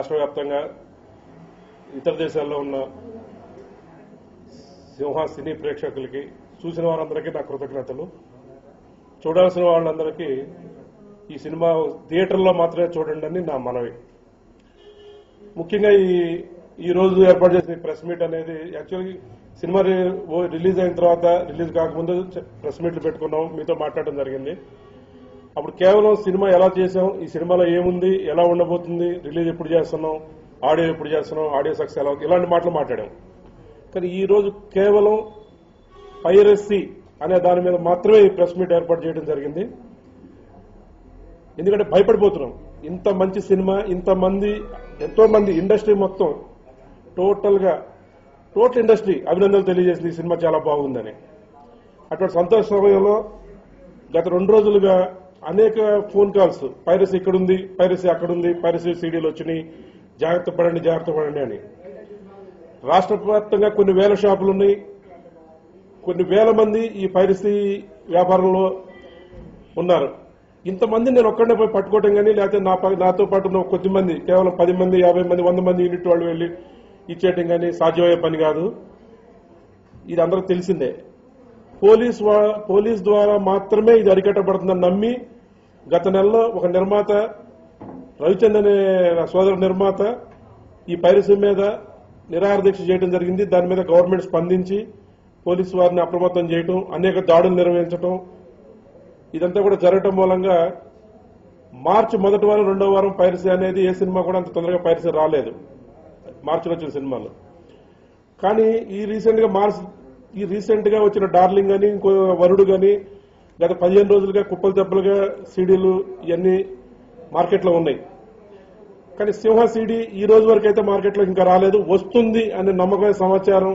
రాష్ట్ర వ్యాప్తంగా ఇతర దేశాల్లో ఉన్న సింహ సినీ ప్రేక్షకులకి చూసిన వారందరికీ నా కృతజ్ఞతలు. చూడాల్సిన వాళ్ళందరికీ ఈ సినిమా థియేటర్లో మాత్రమే చూడండి అని నా మనవి. ముఖ్యంగా ఈ రోజు ఏర్పాటు చేసిన ప్రెస్ మీట్ అనేది యాక్చువల్లీ సినిమా రిలీజ్ అయిన తర్వాత, రిలీజ్ కాకముందు ప్రెస్ మీట్లు పెట్టుకున్నాం, మీతో మాట్లాడడం జరిగింది. అప్పుడు కేవలం సినిమా ఎలా చేసాం, ఈ సినిమాలో ఏముంది, ఎలా ఉండబోతుంది, రిలీజ్ ఎప్పుడు చేస్తున్నాం, ఆడియో ఎప్పుడు చేస్తున్నాం, ఆడియో సక్సెస్ ఎలా, ఇలాంటి మాటలు మాట్లాడాం. కానీ ఈ రోజు కేవలం పైరసీ అనే దాని మీద మాత్రమే ఈ ప్రెస్ మీట్ ఏర్పాటు చేయడం జరిగింది. ఎందుకంటే భయపడిపోతున్నాం. ఇంత మంచి సినిమా, ఇంతమంది, ఎంతో మంది ఇండస్ట్రీ మొత్తం టోటల్ ఇండస్ట్రీ అభినందనలు తెలియజేసింది ఈ సినిమా చాలా బాగుందని. అటువంటి సంతోష సమయంలో గత 2 రోజులుగా అనేక ఫోన్ కాల్స్, పైరసీ ఇక్కడుంది, పైరసీ అక్కడుంది, పైరసీ సీడీలు వచ్చినాయి, జాగ్రత్త పడండి అని. రాష్ట్ర వ్యాప్తంగా కొన్ని వేల షాపులు ఉన్నాయి, కొన్ని వేల మంది ఈ పైరసీ వ్యాపారంలో ఉన్నారు. ఇంతమంది నేను ఒక్కడే పోయి పట్టుకోవటం కానీ, లేకపోతే నాతో పాటు ఉన్న కొద్దిమంది, కేవలం 10 మంది, 50 మంది, 100 మంది యూనిట్ వాళ్ళు వెళ్లి ఇచ్చేయటం కానీ సాధ్యమయ్యే పని కాదు. ఇది అందరికి తెలిసిందే. పోలీస్ ద్వారా మాత్రమే ఇది అరికట్టబడుతుందని నమ్మి గత నెలలో ఒక నిర్మాత, రవిచంద్ అనే సోదర నిర్మాత, ఈ పైరసీ మీద నిరాహార దీక్ష చేయడం జరిగింది. దాని మీద గవర్నమెంట్ స్పందించి పోలీసు వారిని అప్రమత్తం చేయటం, అనేక దాడులు నిర్వహించడం, ఇదంతా కూడా జరగటం మూలంగా మార్చి మొదటి వారం, 2వ వారం పైరసీ అనేది ఏ సినిమా కూడా అంత తొందరగా పైరసీ రాలేదు మార్చిలో వచ్చిన సినిమాలు. కానీ ఈ రీసెంట్ గా వచ్చిన డార్లింగ్ అని, ఇంకో వరుడు గాని గత 15 రోజులుగా కుప్పలు తెప్పలుగా సీడీలు ఇవన్నీ మార్కెట్లో ఉన్నాయి. కానీ సింహ సీడీ ఈ రోజు వరకు అయితే మార్కెట్లో ఇంకా రాలేదు. వస్తుంది అనే నమ్మకమైన సమాచారం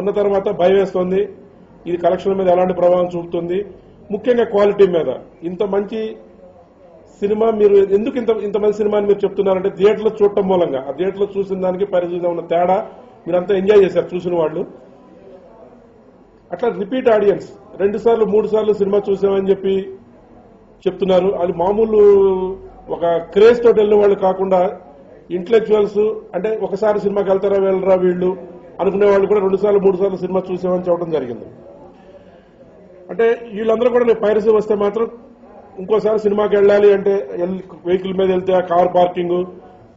ఉన్న తర్వాత భయం వేస్తోంది. ఇది కలెక్షన్ మీద ఎలాంటి ప్రభావం చూపుతుంది, ముఖ్యంగా క్వాలిటీ మీద. ఇంత మంచి సినిమా మీరు ఎందుకు ఇంత మంచి సినిమా అని మీరు చెప్తున్నారంటే థియేటర్లో చూడటం మూలంగా, ఆ థియేటర్లో చూసిన దానికి పరిస్థితిలో ఉన్న తేడా మీరంతా ఎంజాయ్ చేశారు చూసిన వాళ్ళు. అట్లా రిపీట్ ఆడియన్స్ 2 సార్లు 3 సార్లు సినిమా చూసామని చెప్పి చెప్తున్నారు. అది మామూలు ఒక క్రేజ్ తోటి వెళ్ళిన వాళ్ళు కాకుండా ఇంటలెక్చువల్స్, అంటే ఒకసారి సినిమాకి వెళ్తారా వెళ్ళరా వీళ్ళు అనుకునే వాళ్ళు కూడా 2 సార్లు 3 సార్లు సినిమా చూసామని చెప్పడం జరిగింది. అంటే వీళ్ళందరూ కూడా పైరసీ వస్తే మాత్రం ఇంకోసారి సినిమాకి వెళ్ళాలి అంటే వెహికల్ మీద వెళ్తే ఆ కార్ పార్కింగ్,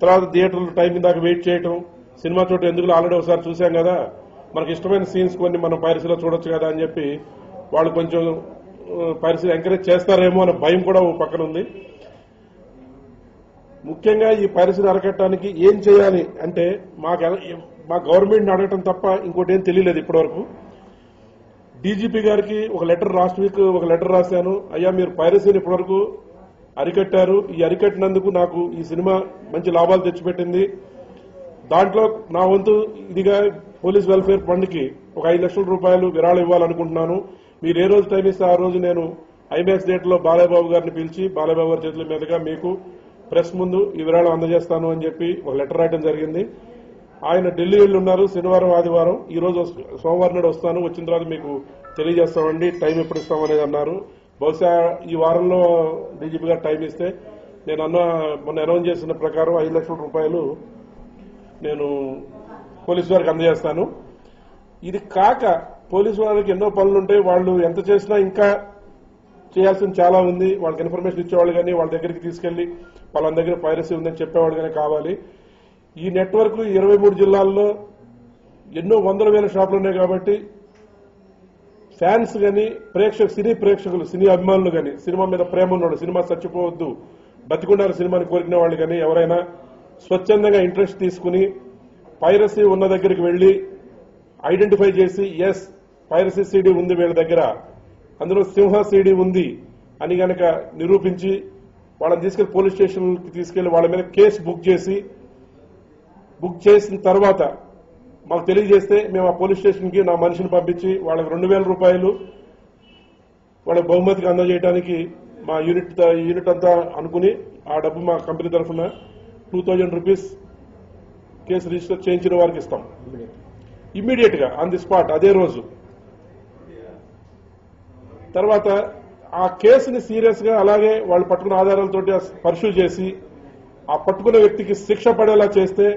తర్వాత థియేటర్లో టైం దాకా వెయిట్ చేయటం, సినిమా చోట ఎందుకు ఆల్రెడీ ఒకసారి చూసాం కదా, మనకి ఇష్టమైన సీన్స్ కొన్ని మనం పైరసీలో చూడొచ్చు కదా అని చెప్పి వాళ్ళు కొంచెం పైరసీ ఎంకరేజ్ చేస్తారేమో అనే భయం కూడా ఓ పక్కన ఉంది. ముఖ్యంగా ఈ పైరసీని అరకట్టడానికి ఏం చేయాలి అంటే మా గవర్నమెంట్ అడగటం తప్ప ఇంకోటి ఏం తెలియలేదు ఇప్పటివరకు. డీజీపీ గారికి లాస్ట్ వీక్ ఒక లెటర్ రాశాను. అయ్యా, మీరు పైరసీని ఇప్పటివరకు అరికట్టారు, ఈ అరికట్టినందుకు నాకు ఈ సినిమా మంచి లాభాలు తెచ్చిపెట్టింది. దాంట్లో నా వంతు ఇదిగా పోలీస్ వెల్ఫేర్ ఫండ్ కి ఒక 5 లక్షల రూపాయలు విరాళం ఇవ్వాలనుకుంటున్నాను. మీరు ఏ రోజు టైం ఇస్తే ఆ రోజు నేను ఐమాక్స్ థియేటర్ లో బాలయ్యబాబు గారిని పిలిచి బాలయ్యబాబు గారి చేతుల మీదుగా మీకు ప్రెస్ ముందు ఈ విరాళం అందజేస్తాను అని చెప్పి ఒక లెటర్ రాయడం జరిగింది. ఆయన ఢిల్లీ వెళ్లి ఉన్నారు శనివారం, ఆదివారం. ఈ రోజు సోమవారం నాడు వస్తాను, వచ్చిన తర్వాత మీకు తెలియజేస్తామండి, టైం ఎప్పుడు ఇస్తామనేది అన్నారు. బహుశా ఈ వారంలో డీజీపీ గారు టైం ఇస్తే నేను మొన్న అనౌన్స్ చేసిన ప్రకారం 5 లక్షల రూపాయలు నేను పోలీసు వారికి అందజేస్తాను. ఇది కాక పోలీసు వారికి ఎన్నో పనులుంటాయి, వాళ్ళు ఎంత చేసినా ఇంకా చేయాల్సింది చాలా ఉంది. వాళ్ళకి ఇన్ఫర్మేషన్ ఇచ్చేవాళ్ళు కానీ, వాళ్ళ దగ్గరికి తీసుకెళ్లి వాళ్ళ దగ్గర పైరసీ ఉందని చెప్పేవాళ్ళు కానీ కావాలి. ఈ నెట్వర్క్ 23 జిల్లాల్లో ఎన్నో వందల వేల షాపులు ఉన్నాయి కాబట్టి ఫ్యాన్స్ కానీ, సినీ ప్రేక్షకులు, సినీ అభిమానులు కానీ, సినిమా మీద ప్రేమ ఉన్నవాళ్ళు, సినిమా చచ్చిపోవద్దు, బతికుండాలి సినిమాని కోరికిన వాళ్ళు కానీ ఎవరైనా స్వచ్ఛందంగా ఇంట్రెస్ట్ తీసుకుని పైరసీ ఉన్న దగ్గరికి వెళ్లి ఐడెంటిఫై చేసి ఎస్ పైరసీ సీడీ ఉంది వీళ్ళ దగ్గర, అందులో సింహ సీడీ ఉంది అని గనక నిరూపించి వాళ్ళని తీసుకెళ్లి పోలీస్ స్టేషన్ కి తీసుకెళ్లి వాళ్ళ మీద కేసు బుక్ చేసిన తర్వాత మాకు తెలియజేస్తే మేము ఆ పోలీస్ స్టేషన్ కి నా మనిషిని పంపించి వాళ్ళకి 2,000 రూపాయలు వాళ్ళ బహుమతికి అందజేయడానికి మా యూనిట్ అంతా అనుకుని ఆ డబ్బు మా కంపెనీ తరఫున 2,000 రూపీస్ కేసు రిజిస్టర్ చేయించిన వారికి ఇస్తాం ఇమ్మీడియట్ గా ఆన్ ది స్పాట్ అదే రోజు. తర్వాత ఆ కేసుని సీరియస్ గా అలాగే వాళ్ళు పట్టుకున్న ఆధారాలతోటి పర్సూ చేసి ఆ పట్టుకున్న వ్యక్తికి శిక్ష పడేలా చేస్తే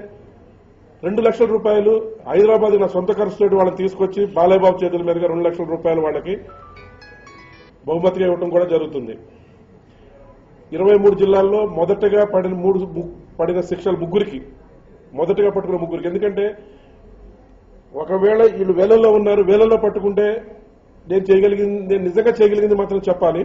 2 లక్షల రూపాయలు హైదరాబాద్ నా సొంత ఖర్చుతో వాళ్ళని తీసుకొచ్చి బాలయ్యబాబు చేతుల మీదుగా 2 లక్షల రూపాయలు వాళ్ళకి బహుమతిగా ఇవ్వడం కూడా జరుగుతుంది. 23 జిల్లాల్లో మొదటగా పడిన శిక్షలు ముగ్గురికి, మొదటగా పట్టుకున్న ముగ్గురికి. ఎందుకంటే ఒకవేళ వీళ్ళు వేలల్లో ఉన్నారు, వేలల్లో పట్టుకుంటే నేను నిజంగా చేయగలిగింది మాత్రం చెప్పాలి.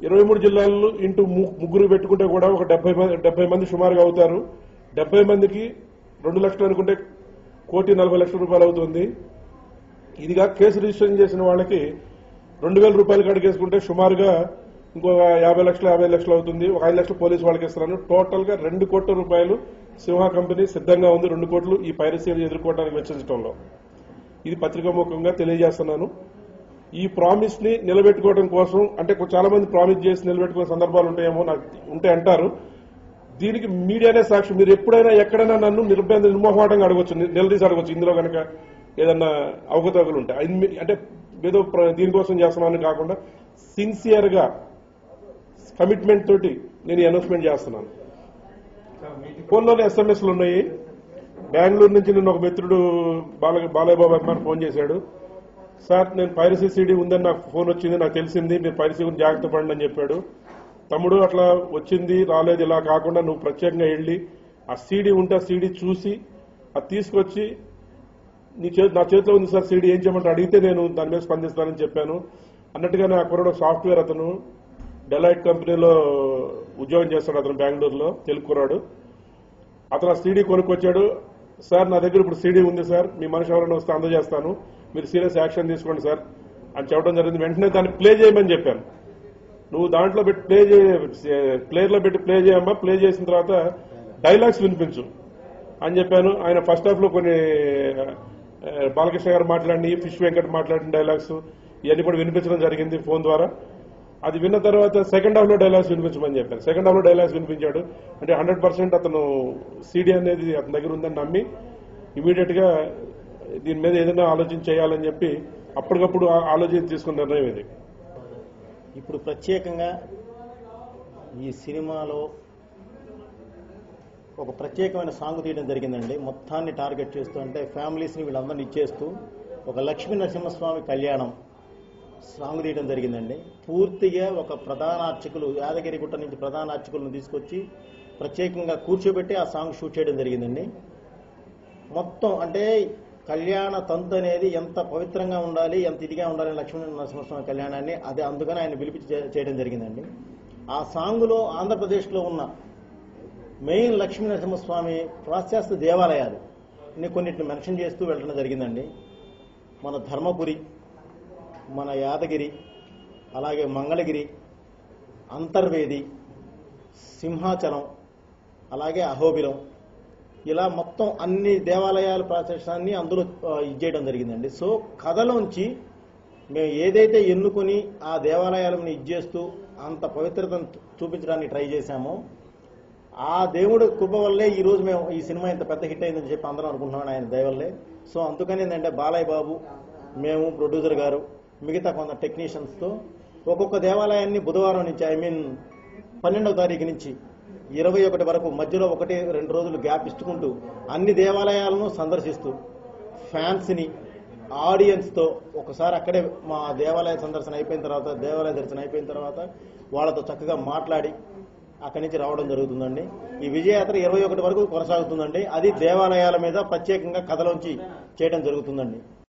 23 జిల్లాల్లో ఇంటూ ముగ్గురు పెట్టుకుంటే కూడా ఒక 70 మంది సుమారుగా అవుతారు. 70 మందికి 2 లక్షలు అనుకుంటే 1,40,00,000 రూపాయలు అవుతుంది. ఇదిగా కేసు రిజిస్ట్రేషన్ చేసిన వాళ్ళకి 2,000 రూపాయలు కడిగేసుకుంటే సుమారుగా ఇంకో 50 లక్షలు 55 లక్షలు అవుతుంది. ఒక 5 లక్షలు పోలీసు వాళ్ళకి ఇస్తున్నాను. టోటల్ గా 2 కోట్ల రూపాయలు సింహ కంపెనీ సిద్ధంగా ఉంది 2 కోట్లు ఈ పైరసీని ఎదుర్కోవడానికి వెచ్చించడంలో. ఇది పత్రికాముఖంగా తెలియజేస్తున్నాను. ఈ ప్రామిస్ ని నిలబెట్టుకోవడం కోసం, అంటే చాలా మంది ప్రామిస్ చేసి నిలబెట్టుకునే సందర్భాలు ఉంటాయేమో, నాకు ఉంటే అంటారు. దీనికి మీడియానే సాక్షి. మీరు ఎప్పుడైనా ఎక్కడైనా నన్ను నిర్మోహమాటంగా అడగొచ్చు, నిలదీసి అడగొచ్చు. ఇందులో కనుక ఏదన్నా అవకతవకలు ఉంటాయి. అంటే ఏదో దీనికోసం చేస్తున్నాను కాకుండా సిన్సియర్ గా కమిట్మెంట్ తోటి నేను అనౌన్స్మెంట్ చేస్తున్నాను. ఫోన్లోనే ఎస్ఎంఎస్లు ఉన్నాయి. బెంగళూరు నుంచి నిన్న ఒక మిత్రుడు బాలయ్యబాబు అభిమాని ఫోన్ చేశాడు. సార్, నేను పైరసీ సీడీ ఉందని నాకు ఫోన్ వచ్చింది, నాకు తెలిసింది, మీరు పైరసీ గురించి జాగ్రత్త పడండి అని చెప్పాడు. తమ్ముడు, అట్లా వచ్చింది రాలేదు, ఇలా కాకుండా నువ్వు ప్రత్యేకంగా వెళ్ళి ఆ సీడీ ఉంటే ఆ సీడీ చూసి అది తీసుకొచ్చి నా చేతిలో ఉంది సార్ సీడీ, ఏం చేయమంటే అడిగితే నేను దాని మీద స్పందిస్తానని చెప్పాను. అన్నట్టుగానే ఆ కుర్రాడు సాఫ్ట్వేర్, అతను డెలైట్ కంపెనీలో ఉద్యోగం చేస్తాడు. అతను బెంగళూరులో, తెలుగు కుర్రాడు. అతను ఆ సీడీ కొనుక్కొచ్చాడు. సార్, నా దగ్గర ఇప్పుడు సీడీ ఉంది సార్, మీ మనిషి ఎవరైనా వస్తే అందజేస్తాను, మీరు సీరియస్ యాక్షన్ తీసుకోండి సార్ అని చెప్పడం జరిగింది. వెంటనే దాన్ని ప్లే చేయమని చెప్పాను. నువ్వు దాంట్లో పెట్టి ప్లేయర్లో పెట్టి ప్లే చేయమ్మా, ప్లే చేసిన తర్వాత డైలాగ్స్ వినిపించు అని చెప్పాను. ఆయన ఫస్ట్ హాఫ్ లో కొన్ని బాలకృష్ణ గారు మాట్లాడి, ఫిష్ వెంకట్ మాట్లాడిన డైలాగ్స్ ఇవన్నీ కూడా వినిపించడం జరిగింది ఫోన్ ద్వారా. అది విన్న తర్వాత సెకండ్ హాఫ్ లో డైలాగ్స్ వినిపించమని చెప్పాను. సెకండ్ హాఫ్ లో డైలాగ్స్ వినిపించాడు. అంటే 100% అతను సీడీ అనేది అతని దగ్గర ఉందని నమ్మి ఇమీడియట్ గా దీని మీద ఏదైనా ఆలోచన చేయాలని చెప్పి అప్పటికప్పుడు ఆలోచన తీసుకున్న నిర్ణయం ఇది. ఇప్పుడు ప్రత్యేకంగా ఈ సినిమాలో ఒక ప్రత్యేకమైన సాంగ్ తీయడం జరిగిందండి. మొత్తాన్ని టార్గెట్ చేస్తూ, అంటే ఫ్యామిలీస్ని వీళ్ళందరినీ ఇచ్చేస్తూ ఒక లక్ష్మీ నరసింహస్వామి కళ్యాణం సాంగ్ తీయడం జరిగిందండి. పూర్తిగా ఒక ప్రధాన అర్చకులు, యాదగిరిగుట్ట నుంచి ప్రధాన అర్చకులను తీసుకొచ్చి ప్రత్యేకంగా కూర్చోబెట్టి ఆ సాంగ్ షూట్ చేయడం జరిగిందండి. మొత్తం అంటే కళ్యాణ తంతు అనేది ఎంత పవిత్రంగా ఉండాలి, ఎంత ఇదిగా ఉండాలి లక్ష్మీ నరసింహస్వామి కళ్యాణాన్ని, అది అందుకని ఆయన పిలిపించి చేయడం జరిగిందండి. ఆ సాంగులో ఆంధ్రప్రదేశ్లో ఉన్న మెయిన్ లక్ష్మీ నరసింహస్వామి ప్రాశ్చాత్య దేవాలయాలు కొన్నిటిని మెన్షన్ చేస్తూ వెళ్ళడం జరిగిందండి. మన ధర్మపురి, మన యాదగిరి, అలాగే మంగళగిరి, అంతర్వేది, సింహాచలం, అలాగే అహోబిలం, ఇలా మొత్తం అన్ని దేవాలయాల ప్రాశస్యాన్ని అందులో ఇచ్చేయడం జరిగిందండి. సో కథలోంచి మేము ఏదైతే ఎన్నుకొని ఆ దేవాలయాలను ఇచ్చేస్తూ అంత పవిత్రతను చూపించడానికి ట్రై చేశామో, ఆ దేవుడు కృప వల్లే ఈ రోజు మేము ఈ సినిమా ఇంత పెద్ద హిట్ అయిందని చెప్పి అందరం అనుకుంటున్నాం, ఆయన దయ వల్లే. సో అందుకని ఏంటంటే బాలయ్య బాబు, మేము, ప్రొడ్యూసర్ గారు, మిగతా కొంత టెక్నీషియన్స్తో ఒక్కొక్క దేవాలయాన్ని బుధవారం నుంచి 12వ తారీఖు నుంచి 21 వరకు మధ్యలో 1-2 రోజులు గ్యాప్ ఇచ్చుకుంటూ అన్ని దేవాలయాలను సందర్శిస్తూ ఫ్యాన్స్ని, ఆడియన్స్తో ఒకసారి అక్కడే మా దేవాలయ సందర్శన అయిపోయిన తర్వాత, దేవాలయ దర్శనం అయిపోయిన తర్వాత వాళ్ళతో చక్కగా మాట్లాడి అక్కడి నుంచి రావడం జరుగుతుందండి. ఈ విజయయాత్ర 21 వరకు కొనసాగుతుందండి. అది దేవాలయాల మీద ప్రత్యేకంగా కథలోంచి చేయడం జరుగుతుందండి.